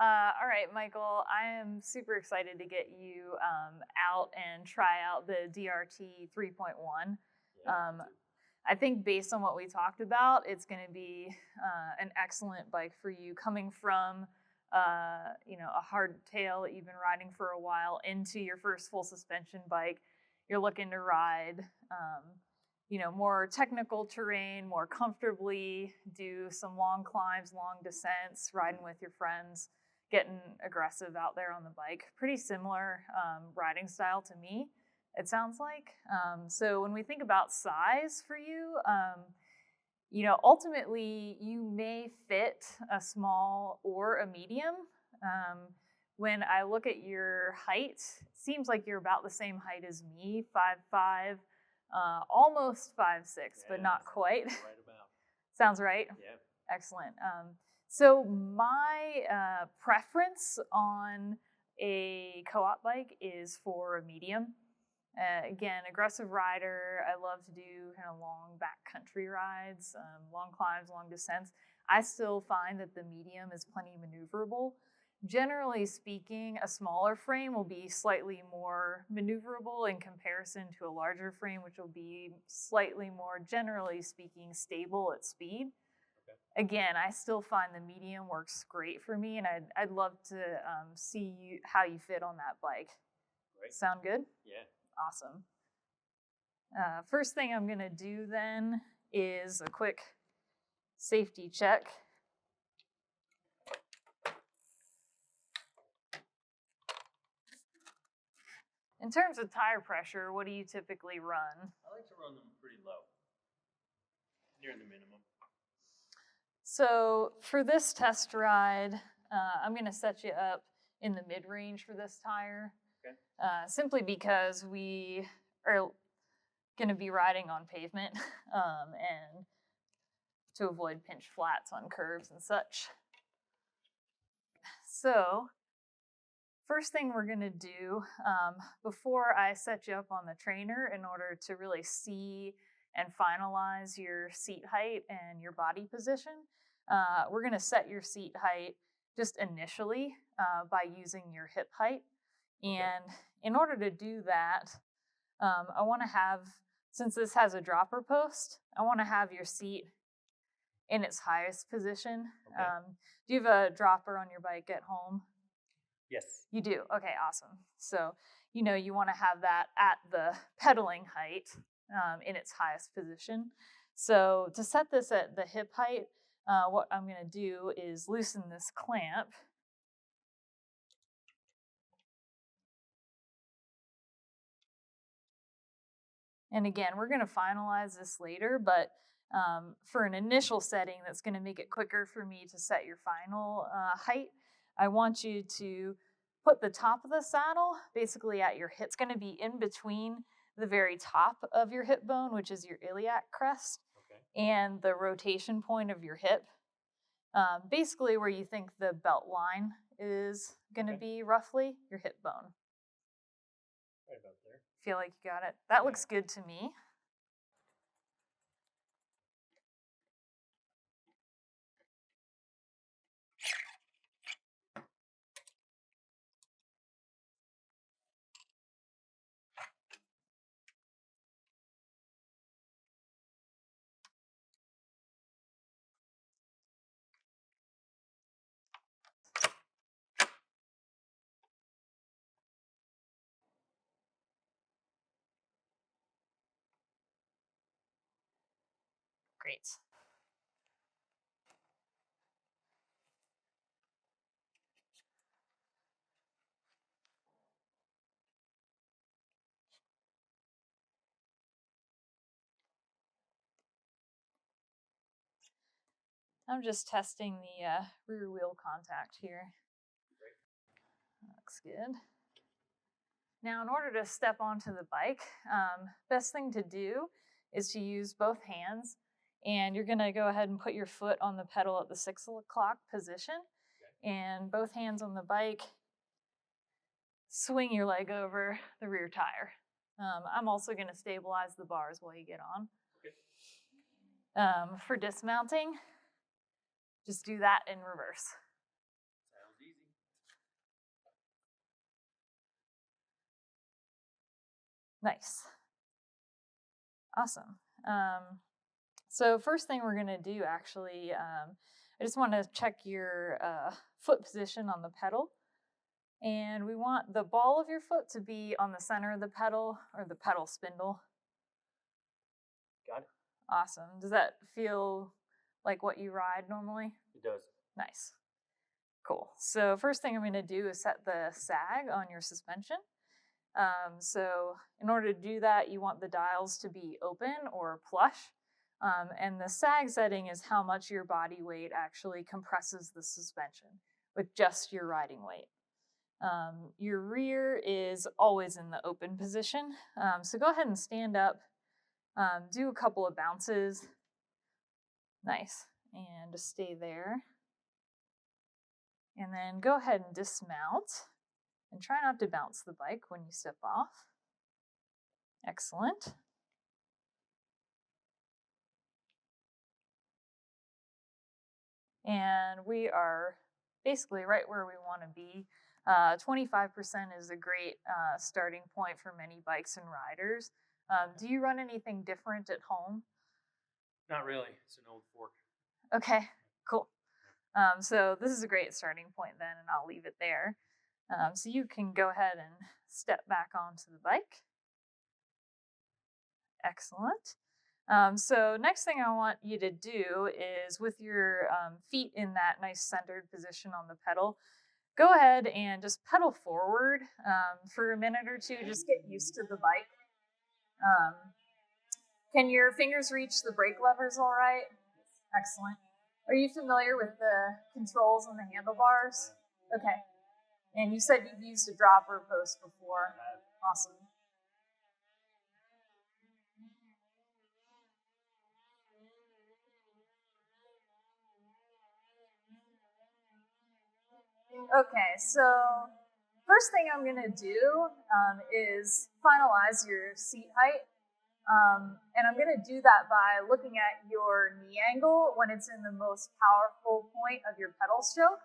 All right, Michael, I am super excited to get you out and try out the DRT 3.1. Yeah, I think based on what we talked about, it's going to be an excellent bike for you coming from a hardtail that you've been riding for a while into your first full suspension bike. You're looking to ride more technical terrain, more comfortably, do some long climbs, long descents, riding with your friends, getting aggressive out there on the bike. Pretty similar riding style to me, it sounds like. So when we think about size for you, ultimately you may fit a small or a medium. When I look at your height, it seems like you're about the same height as me, 5'5", almost 5'6", but not quite. right about. Sounds right? Yeah. Excellent. So my preference on a co-op bike is for a medium. Again, aggressive rider. I love to do kind of long backcountry rides, long climbs, long descents. I still find that the medium is plenty maneuverable. Generally speaking, a smaller frame will be slightly more maneuverable in comparison to a larger frame, which will be slightly more, generally speaking, stable at speed. Okay. Again, I still find the medium works great for me, and I'd love to see how you fit on that bike. Great. Sound good? Yeah. Awesome. First thing I'm going to do then is a quick safety check. In terms of tire pressure, what do you typically run? I like to run them pretty low, near the minimum. So for this test ride, I'm going to set you up in the mid-range for this tire. Okay. Simply because we are going to be riding on pavement and to avoid pinch flats on curves and such. So first thing we're going to do before I set you up on the trainer in order to really see and finalize your seat height and your body position, we're going to set your seat height just initially by using your hip height. And in order to do that, I want to have, since this has a dropper post, I want to have your seat in its highest position. Okay. Do you have a dropper on your bike at home? Yes. You do? Okay, awesome. So, you want to have that at the pedaling height in its highest position. So to set this at the hip height, what I'm going to do is loosen this clamp. And again, we're going to finalize this later, but for an initial setting that's going to make it quicker for me to set your final height, I want you to put the top of the saddle basically at your hip. It's going to be in between the very top of your hip bone, which is your iliac crest, and the rotation point of your hip. Basically where you think the belt line is going to be roughly your hip bone. Right about there. Feel like you got it? That looks good to me. Great. I'm just testing the rear wheel contact here. Great. Looks good. Now, in order to step onto the bike, best thing to do is to use both hands, and you're going to go ahead and put your foot on the pedal at the 6 o'clock position, and both hands on the bike, swing your leg over the rear tire. I'm also going to stabilize the bars while you get on. For dismounting, just do that in reverse. Sounds easy. Nice. Awesome. So first thing we're gonna do actually, I just want to check your foot position on the pedal. And we want the ball of your foot to be on the center of the pedal or the pedal spindle. Got it. Awesome. Does that feel like what you ride normally? It does. Nice. Cool. So first thing I'm going to do is set the sag on your suspension. So in order to do that, you want the dials to be open or plush. And the sag setting is how much your body weight actually compresses the suspension with just your riding weight. Your rear is always in the open position. So go ahead and stand up, do a couple of bounces. Nice. And just stay there. And then go ahead and dismount and try not to bounce the bike when you step off. Excellent. And we are basically right where we want to be. 25% is a great starting point for many bikes and riders. Do you run anything different at home? Not really. It's an old fork. Okay, cool. So this is a great starting point then, and I'll leave it there. So you can go ahead and step back onto the bike. Excellent. So next thing I want you to do is with your feet in that nice centered position on the pedal, go ahead and just pedal forward for a minute or two. Just get used to the bike. Can your fingers reach the brake levers all right? Excellent. Are you familiar with the controls on the handlebars? Okay. And you said you've used a dropper post before. Awesome. Okay, so first thing I'm going to do is finalize your seat height. And I'm going to do that by looking at your knee angle when it's in the most powerful point of your pedal stroke.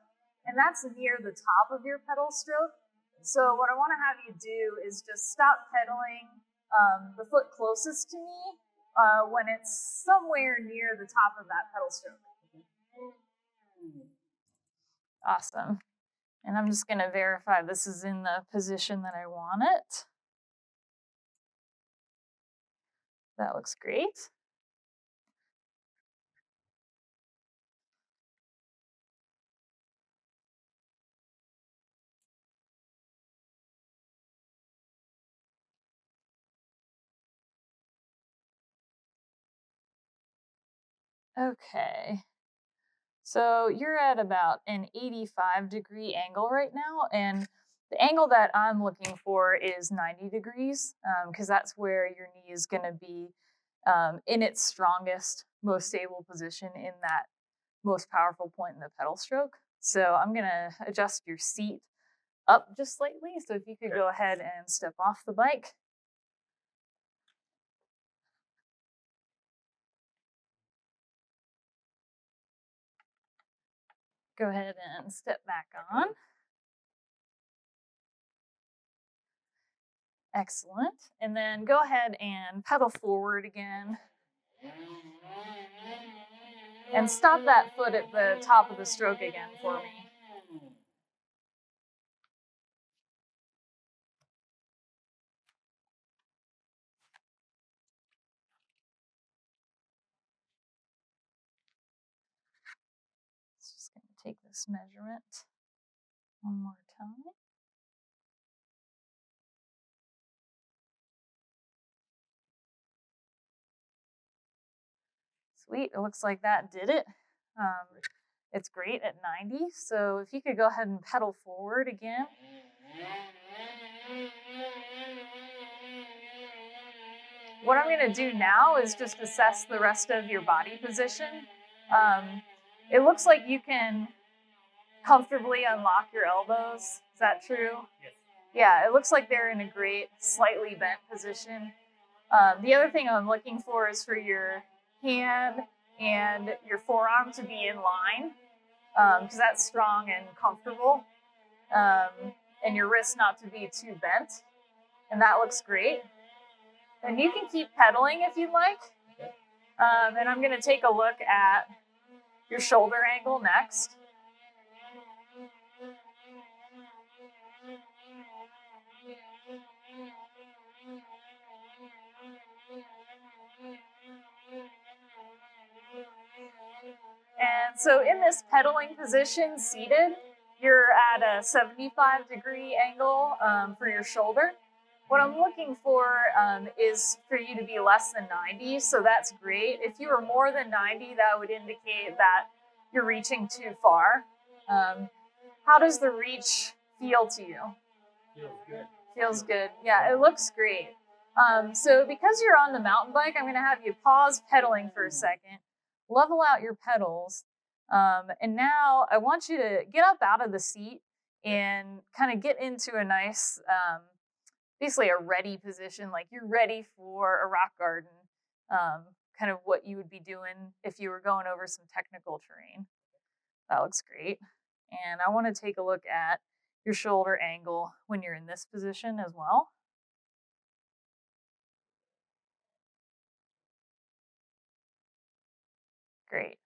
And that's near the top of your pedal stroke. So what I want to have you do is just stop pedaling the foot closest to me when it's somewhere near the top of that pedal stroke. Awesome. And I'm just going to verify this is in the position that I want it. That looks great. Okay. So you're at about an 85-degree angle right now, and the angle that I'm looking for is 90 degrees, because that's where your knee is going to be in its strongest, most stable position in that most powerful point in the pedal stroke. So I'm going to adjust your seat up just slightly. So if you could go ahead and step off the bike. Go ahead and step back on. Excellent. And then go ahead and pedal forward again. And stop that foot at the top of the stroke again for me. Just going to take this measurement one more time. Sweet, it looks like that did it. It's great at 90, so if you could go ahead and pedal forward again. What I'm going to do now is just assess the rest of your body position. It looks like you can comfortably unlock your elbows. Is that true? Yes. Yeah, it looks like they're in a great, slightly bent position. The other thing I'm looking for is for your hand and your forearm to be in line, because that's strong and comfortable, and your wrist not to be too bent, and that looks great. And you can keep pedaling if you'd like. And I'm going to take a look at your shoulder angle next. And so in this pedaling position, seated, you're at a 75-degree angle for your shoulder. What I'm looking for is for you to be less than 90, so that's great. If you were more than 90, that would indicate that you're reaching too far. How does the reach feel to you? Feels good. Feels good. Yeah, it looks great. So because you're on the mountain bike, I'm going to have you pause pedaling for a second, level out your pedals, and now I want you to get up out of the seat and kind of get into a nice, basically a ready position, like you're ready for a rock garden, kind of what you would be doing if you were going over some technical terrain. That looks great. And I want to take a look at your shoulder angle when you're in this position as well. Great.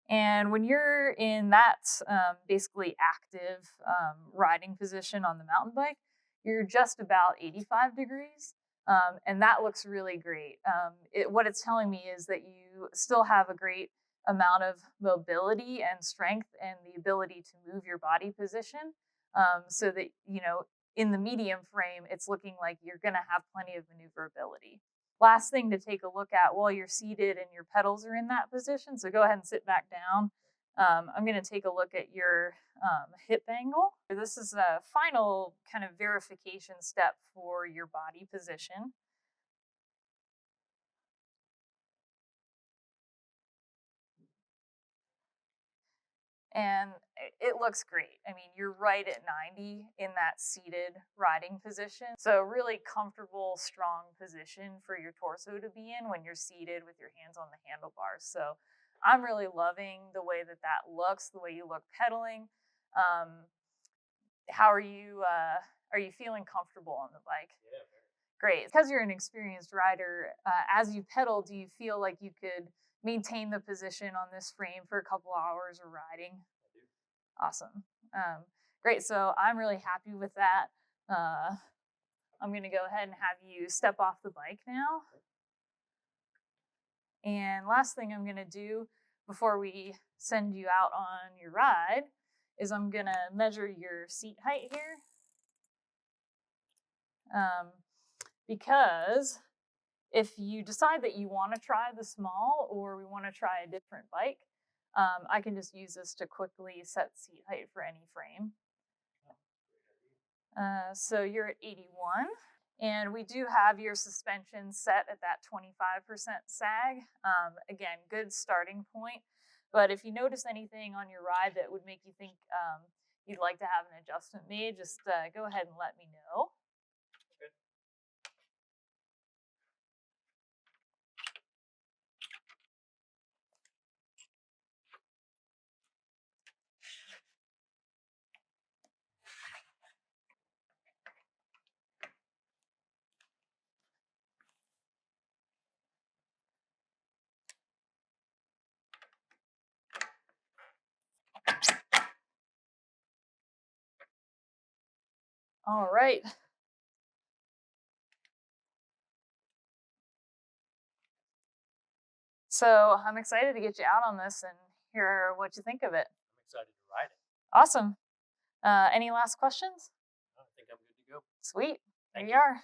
And when you're in that basically active riding position on the mountain bike, you're just about 85 degrees. And that looks really great. What it's telling me is that you still have a great amount of mobility and strength and the ability to move your body position so that, in the medium frame, it's looking like you're going to have plenty of maneuverability. Last thing to take a look at while you're seated and your pedals are in that position. So go ahead and sit back down. I'm going to take a look at your hip angle. This is a final kind of verification step for your body position. And it looks great. I mean, you're right at 90 in that seated riding position. So really comfortable, strong position for your torso to be in when you're seated with your hands on the handlebars. So I'm really loving the way that that looks, the way you look pedaling. How are you feeling comfortable on the bike? Yeah. Great. Because you're an experienced rider, as you pedal, do you feel like you could maintain the position on this frame for a couple hours of riding? I do. Awesome. Great. So I'm really happy with that. I'm going to go ahead and have you step off the bike now. And last thing I'm going to do before we send you out on your ride is I'm going to measure your seat height here. Because if you decide that you want to try the small or we want to try a different bike, I can just use this to quickly set seat height for any frame. So you're at 81. And we do have your suspension set at that 25% sag. Again, good starting point. But if you notice anything on your ride that would make you think you'd like to have an adjustment made, just go ahead and let me know. Okay. All right. So I'm excited to get you out on this and hear what you think of it. I'm excited to ride it. Awesome. Any last questions? I think I'm good to go. Sweet. There Thank you you. are.